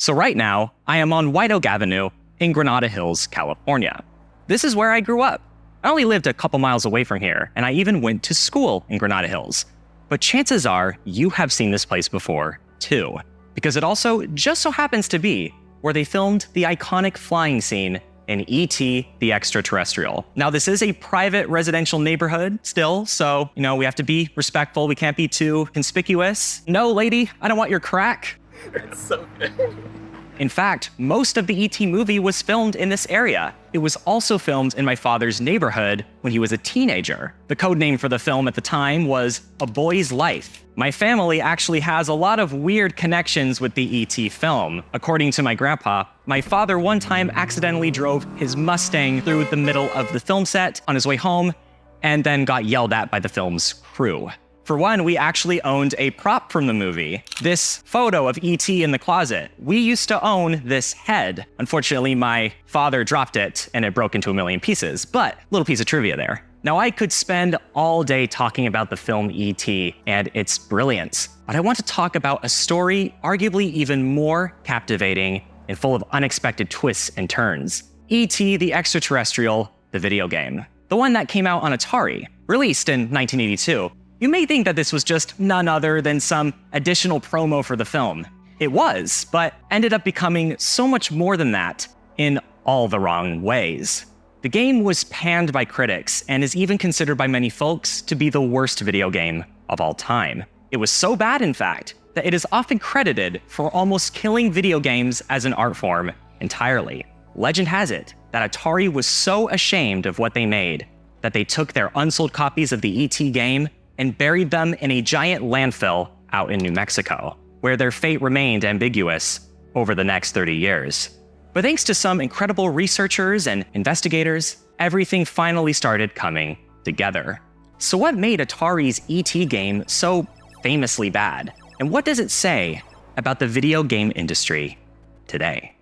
So right now, I am on White Oak Avenue in Granada Hills, California. This is where I grew up. I only lived a couple miles away from here, and I even went to school in Granada Hills. But chances are you have seen this place before, too, because it also just so happens to be where they filmed the iconic flying scene in E.T. the Extra-Terrestrial. Now, this is a private residential neighborhood still, so, we have to be respectful. We can't be too conspicuous. No, lady, I don't want your crack. It's so good. In fact, most of the E.T. movie was filmed in this area. It was also filmed in my father's neighborhood when he was a teenager. The code name for the film at the time was A Boy's Life. My family actually has a lot of weird connections with the E.T. film. According to my grandpa, my father one time accidentally drove his Mustang through the middle of the film set on his way home, and then got yelled at by the film's crew. For one, we actually owned a prop from the movie. This photo of E.T. in the closet. We used to own this head. Unfortunately, my father dropped it and it broke into a million pieces, but little piece of trivia there. Now, I could spend all day talking about the film E.T. and its brilliance, but I want to talk about a story arguably even more captivating and full of unexpected twists and turns. E.T. the Extra-Terrestrial, the video game. The one that came out on Atari, released in 1982. You may think that this was just none other than some additional promo for the film. It was, but ended up becoming so much more than that in all the wrong ways. The game was panned by critics and is even considered by many folks to be the worst video game of all time. It was so bad, in fact, that it is often credited for almost killing video games as an art form entirely. Legend has it that Atari was so ashamed of what they made that they took their unsold copies of the E.T. game and buried them in a giant landfill out in New Mexico, where their fate remained ambiguous over the next 30 years. But thanks to some incredible researchers and investigators, everything finally started coming together. So what made Atari's E.T. game so famously bad? And what does it say about the video game industry today?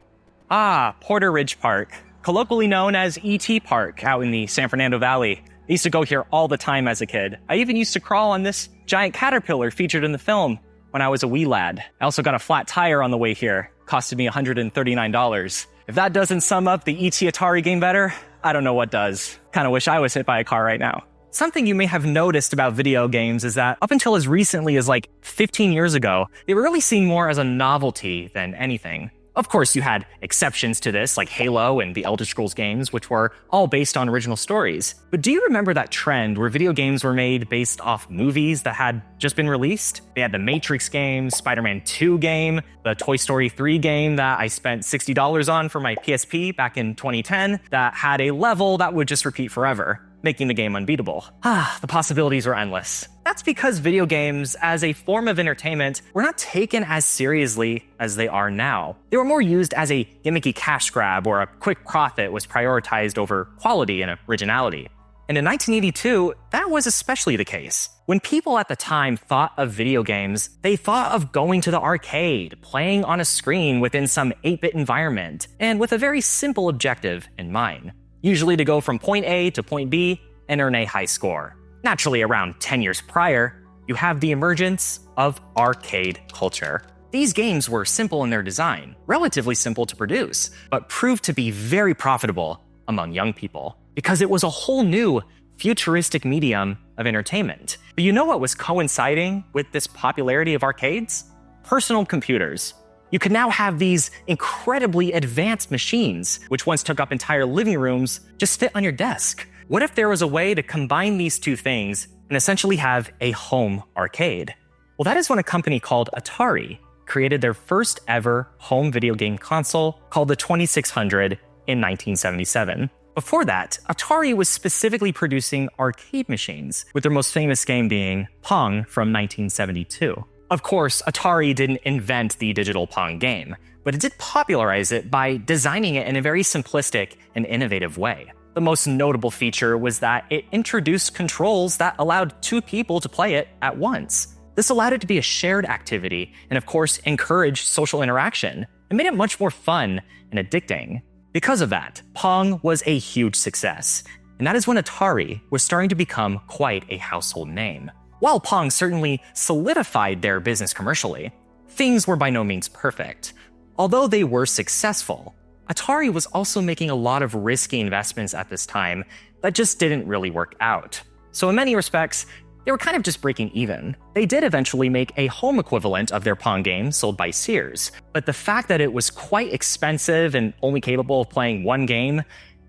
Porter Ridge Park, colloquially known as E.T. Park out in the San Fernando Valley. I used to go here all the time as a kid. I even used to crawl on this giant caterpillar featured in the film when I was a wee lad. I also got a flat tire on the way here. Costed me $139. If that doesn't sum up the E.T. Atari game better, I don't know what does. Kinda wish I was hit by a car right now. Something you may have noticed about video games is that up until as recently as 15 years ago, they were really seen more as a novelty than anything. Of course, you had exceptions to this, like Halo and the Elder Scrolls games, which were all based on original stories. But do you remember that trend where video games were made based off movies that had just been released? They had the Matrix game, Spider-Man 2 game, the Toy Story 3 game that I spent $60 on for my PSP back in 2010 that had a level that would just repeat forever, making the game unbeatable. The possibilities are endless. That's because video games, as a form of entertainment, were not taken as seriously as they are now. They were more used as a gimmicky cash grab, or a quick profit was prioritized over quality and originality. And in 1982, that was especially the case. When people at the time thought of video games, they thought of going to the arcade, playing on a screen within some 8-bit environment, and with a very simple objective in mind. Usually to go from point A to point B and earn a high score. Naturally, around 10 years prior, you have the emergence of arcade culture. These games were simple in their design, relatively simple to produce, but proved to be very profitable among young people because it was a whole new, futuristic medium of entertainment. But you know what was coinciding with this popularity of arcades? Personal computers. You could now have these incredibly advanced machines, which once took up entire living rooms, just fit on your desk. What if there was a way to combine these two things and essentially have a home arcade? Well, that is when a company called Atari created their first ever home video game console called the 2600 in 1977. Before that, Atari was specifically producing arcade machines, with their most famous game being Pong from 1972. Of course, Atari didn't invent the digital Pong game, but it did popularize it by designing it in a very simplistic and innovative way. The most notable feature was that it introduced controls that allowed two people to play it at once. This allowed it to be a shared activity and, of course, encouraged social interaction. It made it much more fun and addicting. Because of that, Pong was a huge success, and that is when Atari was starting to become quite a household name. While Pong certainly solidified their business commercially, things were by no means perfect. Although they were successful, Atari was also making a lot of risky investments at this time that just didn't really work out. So in many respects, they were kind of just breaking even. They did eventually make a home equivalent of their Pong game sold by Sears, but the fact that it was quite expensive and only capable of playing one game,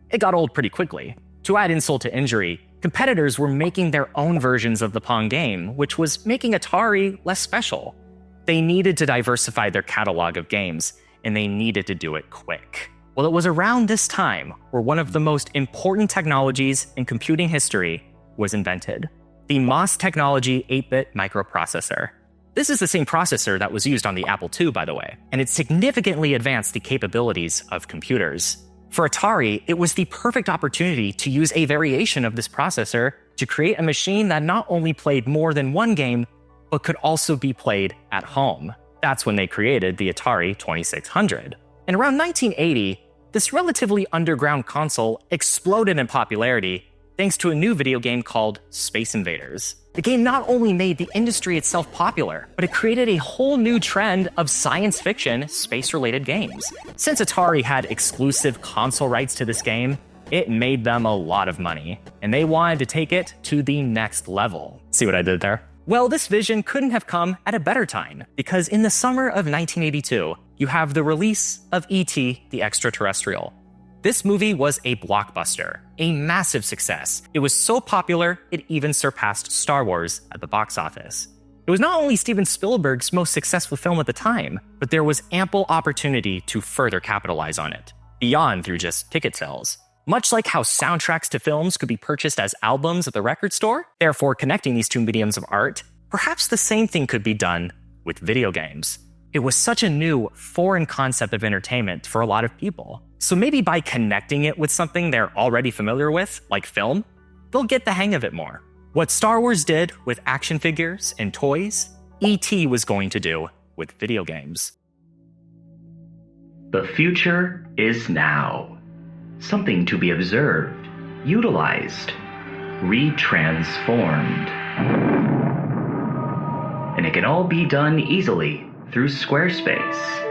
it got old pretty quickly. To add insult to injury, competitors were making their own versions of the Pong game, which was making Atari less special. They needed to diversify their catalog of games, and they needed to do it quick. Well, it was around this time where one of the most important technologies in computing history was invented: the MOS technology 8-bit microprocessor. This is the same processor that was used on the Apple II, by the way, and it significantly advanced the capabilities of computers. For Atari, it was the perfect opportunity to use a variation of this processor to create a machine that not only played more than one game, but could also be played at home. That's when they created the Atari 2600. And around 1980, this relatively underground console exploded in popularity thanks to a new video game called Space Invaders. The game not only made the industry itself popular, but it created a whole new trend of science fiction, space-related games. Since Atari had exclusive console rights to this game, it made them a lot of money, and they wanted to take it to the next level. See what I did there? Well, this vision couldn't have come at a better time, because in the summer of 1982, you have the release of E.T. the Extra-Terrestrial. This movie was a blockbuster, a massive success. It was so popular, it even surpassed Star Wars at the box office. It was not only Steven Spielberg's most successful film at the time, but there was ample opportunity to further capitalize on it, beyond through just ticket sales. Much like how soundtracks to films could be purchased as albums at the record store, therefore connecting these two mediums of art, perhaps the same thing could be done with video games. It was such a new, foreign concept of entertainment for a lot of people. So maybe by connecting it with something they're already familiar with, like film, they'll get the hang of it more. What Star Wars did with action figures and toys, E.T. was going to do with video games. The future is now. Something to be observed, utilized, retransformed. And it can all be done easily through Squarespace.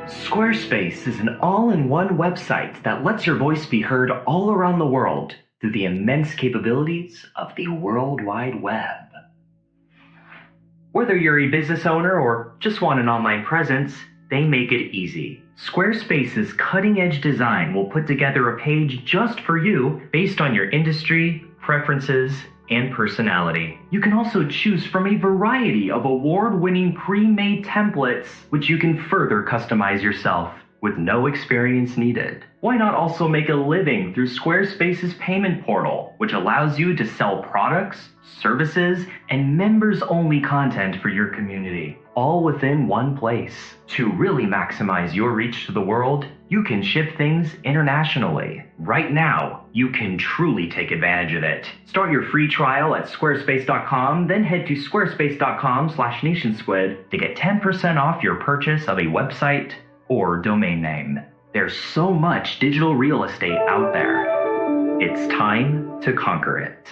Squarespace is an all-in-one website that lets your voice be heard all around the world through the immense capabilities of the World Wide Web. Whether you're a business owner or just want an online presence, they make it easy. Squarespace's cutting-edge design will put together a page just for you based on your industry, preferences, and personality. You can also choose from a variety of award-winning pre-made templates, which you can further customize yourself with no experience needed. Why not also make a living through Squarespace's payment portal, which allows you to sell products, services, and members-only content for your community, all within one place. To really maximize your reach to the world, you can ship things internationally. Right now, you can truly take advantage of it. Start your free trial at squarespace.com, then head to squarespace.com/nationsquid to get 10% off your purchase of a website or domain name. There's so much digital real estate out there. It's time to conquer it.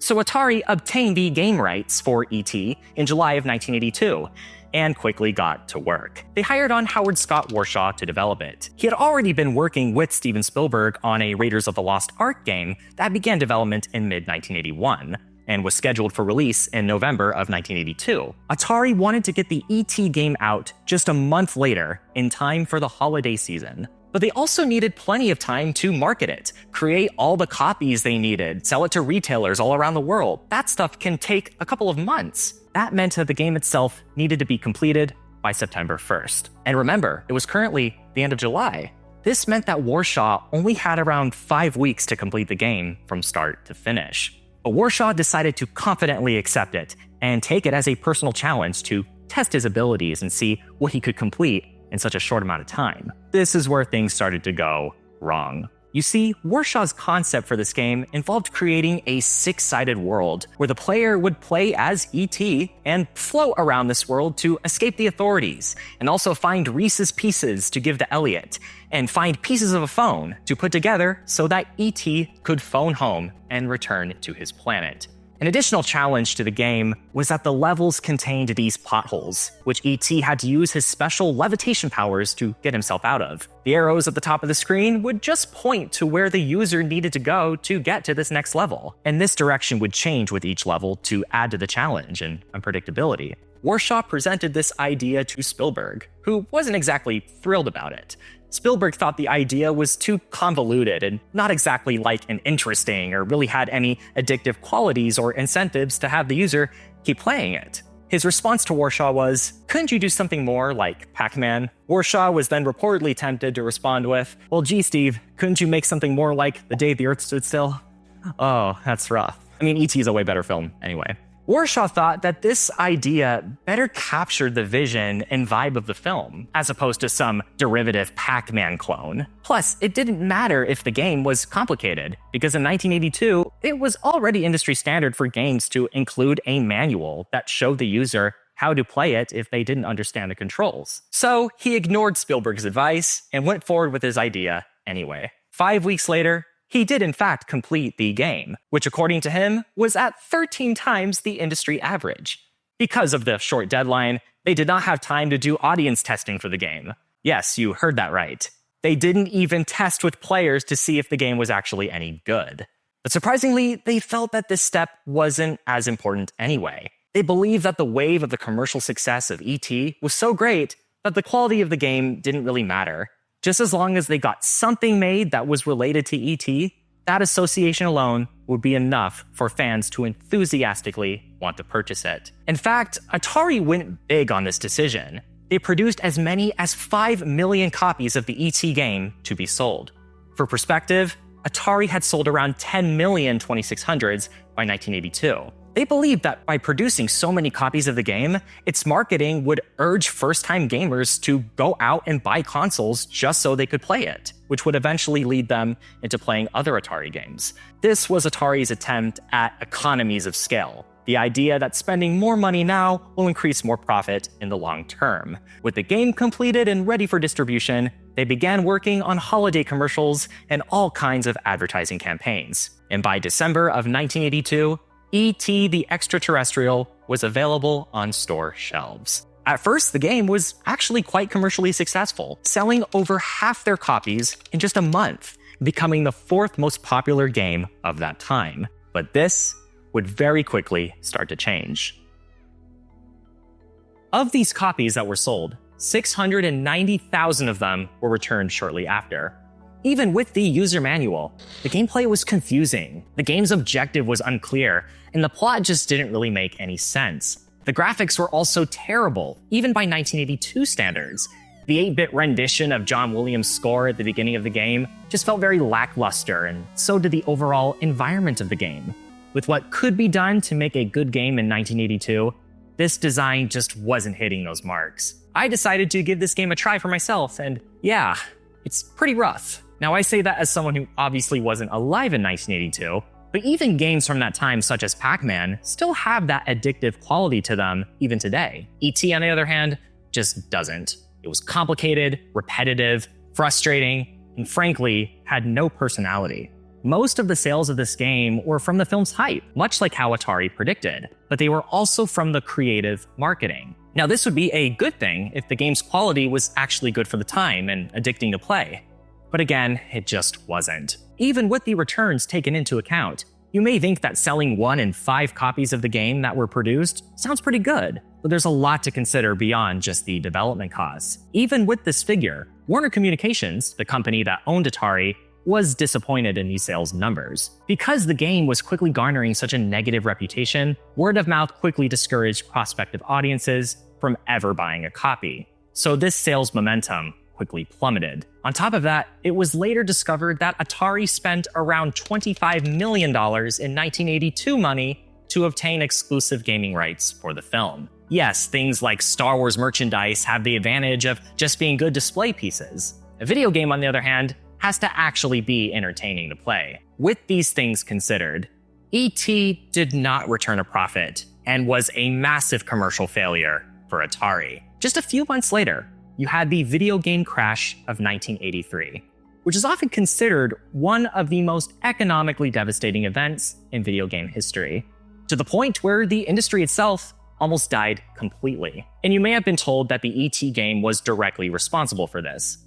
So Atari obtained the game rights for E.T. in July of 1982, and quickly got to work. They hired on Howard Scott Warshaw to develop it. He had already been working with Steven Spielberg on a Raiders of the Lost Ark game that began development in mid-1981, and was scheduled for release in November of 1982. Atari wanted to get the E.T. game out just a month later, in time for the holiday season. But they also needed plenty of time to market it, create all the copies they needed, sell it to retailers all around the world. That stuff can take a couple of months. That meant that the game itself needed to be completed by September 1st. And remember, it was currently the end of July. This meant that Warshaw only had around 5 weeks to complete the game from start to finish. But Warshaw decided to confidently accept it and take it as a personal challenge to test his abilities and see what he could complete in such a short amount of time. This is where things started to go wrong. You see, Warshaw's concept for this game involved creating a six-sided world where the player would play as E.T. and float around this world to escape the authorities, and also find Reese's Pieces to give to Elliot, and find pieces of a phone to put together so that E.T. could phone home and return to his planet. An additional challenge to the game was that the levels contained these potholes, which E.T. had to use his special levitation powers to get himself out of. The arrows at the top of the screen would just point to where the user needed to go to get to this next level, and this direction would change with each level to add to the challenge and unpredictability. Warshaw presented this idea to Spielberg, who wasn't exactly thrilled about it. Spielberg thought the idea was too convoluted and not exactly like an interesting or really had any addictive qualities or incentives to have the user keep playing it. His response to Warshaw was, "Couldn't you do something more like Pac-Man?" Warshaw was then reportedly tempted to respond with, "Well, gee, Steve, couldn't you make something more like The Day the Earth Stood Still?" Oh, that's rough. I mean, E.T. is a way better film anyway. Warshaw thought that this idea better captured the vision and vibe of the film, as opposed to some derivative Pac-Man clone. Plus, it didn't matter if the game was complicated, because in 1982, it was already industry standard for games to include a manual that showed the user how to play it if they didn't understand the controls. So he ignored Spielberg's advice and went forward with his idea anyway. 5 weeks later, he did in fact complete the game, which according to him was at 13 times the industry average. Because of the short deadline, they did not have time to do audience testing for the game. Yes, you heard that right. They didn't even test with players to see if the game was actually any good. But surprisingly, they felt that this step wasn't as important anyway. They believed that the wave of the commercial success of E.T. was so great that the quality of the game didn't really matter. Just as long as they got something made that was related to E.T., that association alone would be enough for fans to enthusiastically want to purchase it. In fact, Atari went big on this decision. They produced as many as 5 million copies of the E.T. game to be sold. For perspective, Atari had sold around 10 million 2600s by 1982. They believed that by producing so many copies of the game, its marketing would urge first-time gamers to go out and buy consoles just so they could play it, which would eventually lead them into playing other Atari games. This was Atari's attempt at economies of scale, the idea that spending more money now will increase more profit in the long term. With the game completed and ready for distribution, they began working on holiday commercials and all kinds of advertising campaigns. And by December of 1982, E.T. the Extra-Terrestrial was available on store shelves. At first, the game was actually quite commercially successful, selling over half their copies in just a month, becoming the 4th most popular game of that time. But this would very quickly start to change. Of these copies that were sold, 690,000 of them were returned shortly after. Even with the user manual, the gameplay was confusing, the game's objective was unclear, and the plot just didn't really make any sense. The graphics were also terrible, even by 1982 standards. The 8-bit rendition of John Williams' score at the beginning of the game just felt very lackluster, and so did the overall environment of the game. With what could be done to make a good game in 1982, this design just wasn't hitting those marks. I decided to give this game a try for myself, and yeah, it's pretty rough. Now, I say that as someone who obviously wasn't alive in 1982, but even games from that time, such as Pac-Man, still have that addictive quality to them even today. E.T., on the other hand, just doesn't. It was complicated, repetitive, frustrating, and frankly, had no personality. Most of the sales of this game were from the film's hype, much like how Atari predicted, but they were also from the creative marketing. Now, this would be a good thing if the game's quality was actually good for the time and addicting to play. But again, it just wasn't. Even with the returns taken into account, you may think that selling 1 in 5 copies of the game that were produced sounds pretty good, but there's a lot to consider beyond just the development costs. Even with this figure, Warner Communications, the company that owned Atari, was disappointed in these sales numbers. Because the game was quickly garnering such a negative reputation, word of mouth quickly discouraged prospective audiences from ever buying a copy. So this sales momentum quickly plummeted. On top of that, it was later discovered that Atari spent around $25 million in 1982 money to obtain exclusive gaming rights for the film. Yes, things like Star Wars merchandise have the advantage of just being good display pieces. A video game, on the other hand, has to actually be entertaining to play. With these things considered, E.T. did not return a profit and was a massive commercial failure for Atari. Just a few months later, you had the video game crash of 1983, which is often considered one of the most economically devastating events in video game history. to the point where the industry itself almost died completely. And you may have been told that the E.T. game was directly responsible for this.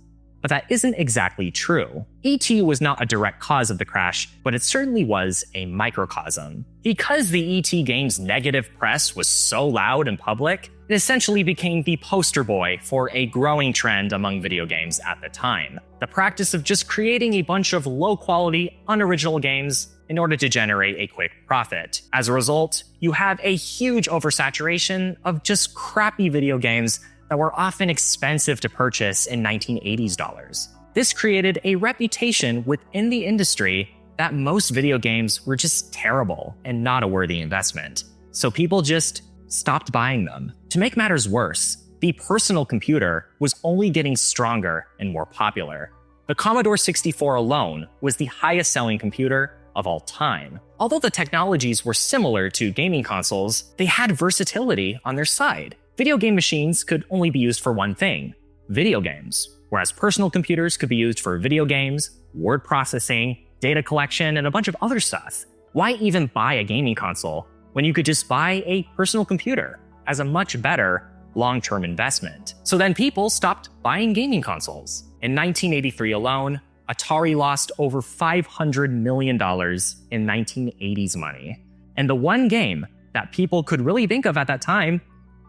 But that isn't exactly true. E.T. was not a direct cause of the crash, but it certainly was a microcosm. Because the E.T. game's negative press was so loud and public, it essentially became the poster boy for a growing trend among video games at the time. The practice of just creating a bunch of low-quality, unoriginal games in order to generate a quick profit. As a result, you have a huge oversaturation of just crappy video games that were often expensive to purchase in 1980s dollars. This created a reputation within the industry that most video games were just terrible and not a worthy investment. So people just stopped buying them. To make matters worse, the personal computer was only getting stronger and more popular. The Commodore 64 alone was the highest selling computer of all time. Although the technologies were similar to gaming consoles, they had versatility on their side. Video game machines could only be used for one thing, video games, whereas personal computers could be used for video games, word processing, data collection, and a bunch of other stuff. Why even buy a gaming console when you could just buy a personal computer as a much better long-term investment? So then people stopped buying gaming consoles. In 1983 alone, Atari lost over $500 million in 1980s money. And the one game that people could really think of at that time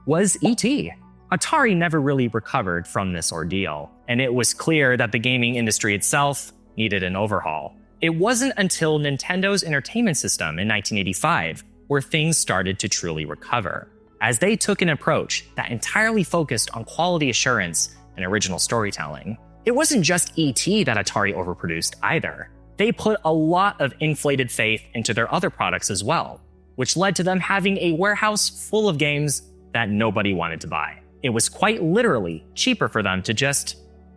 was E.T. Atari never really recovered from this ordeal, and it was clear that the gaming industry itself needed an overhaul. It wasn't until Nintendo's Entertainment System in 1985 where things started to truly recover, as they took an approach that entirely focused on quality assurance and original storytelling. It wasn't just E.T. that Atari overproduced either. They put a lot of inflated faith into their other products as well, which led to them having a warehouse full of games that nobody wanted to buy. It was quite literally cheaper for them to just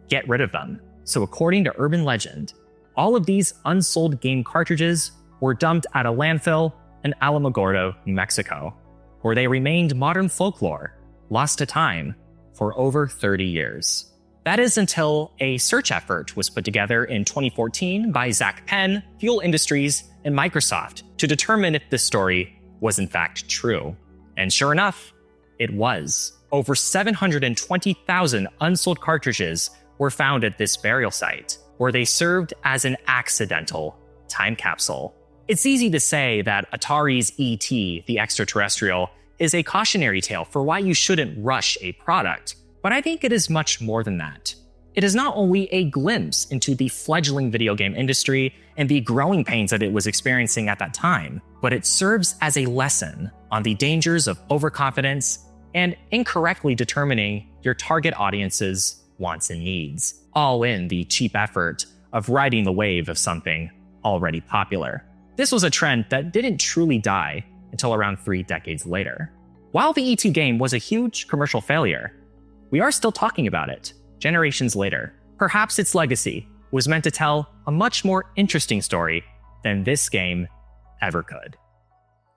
get rid of them. So according to urban legend, all of these unsold game cartridges were dumped at a landfill in Alamogordo, New Mexico, where they remained modern folklore, lost to time, for over 30 years. That is until a search effort was put together in 2014 by Zach Penn, Fuel Industries, and Microsoft to determine if this story was in fact true. And sure enough, it was. Over 720,000 unsold cartridges were found at this burial site, where they served as an accidental time capsule. It's easy to say that Atari's E.T., the Extra-Terrestrial, is a cautionary tale for why you shouldn't rush a product, but I think it is much more than that. It is not only a glimpse into the fledgling video game industry and the growing pains that it was experiencing at that time, but it serves as a lesson on the dangers of overconfidence and incorrectly determining your target audience's wants and needs, all in the cheap effort of riding the wave of something already popular. This was a trend that didn't truly die until around 3 decades later. While the E.T. game was a huge commercial failure, we are still talking about it, generations later. Perhaps its legacy was meant to tell a much more interesting story than this game ever could.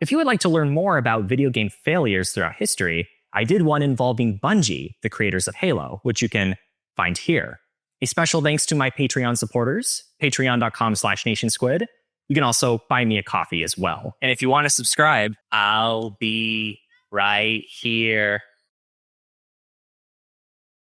If you would like to learn more about video game failures throughout history, I did one involving Bungie, the creators of Halo, which you can find here. A special thanks to my Patreon supporters, patreon.com/nationsquid. You can also buy me a coffee as well. And if you want to subscribe, I'll be right here.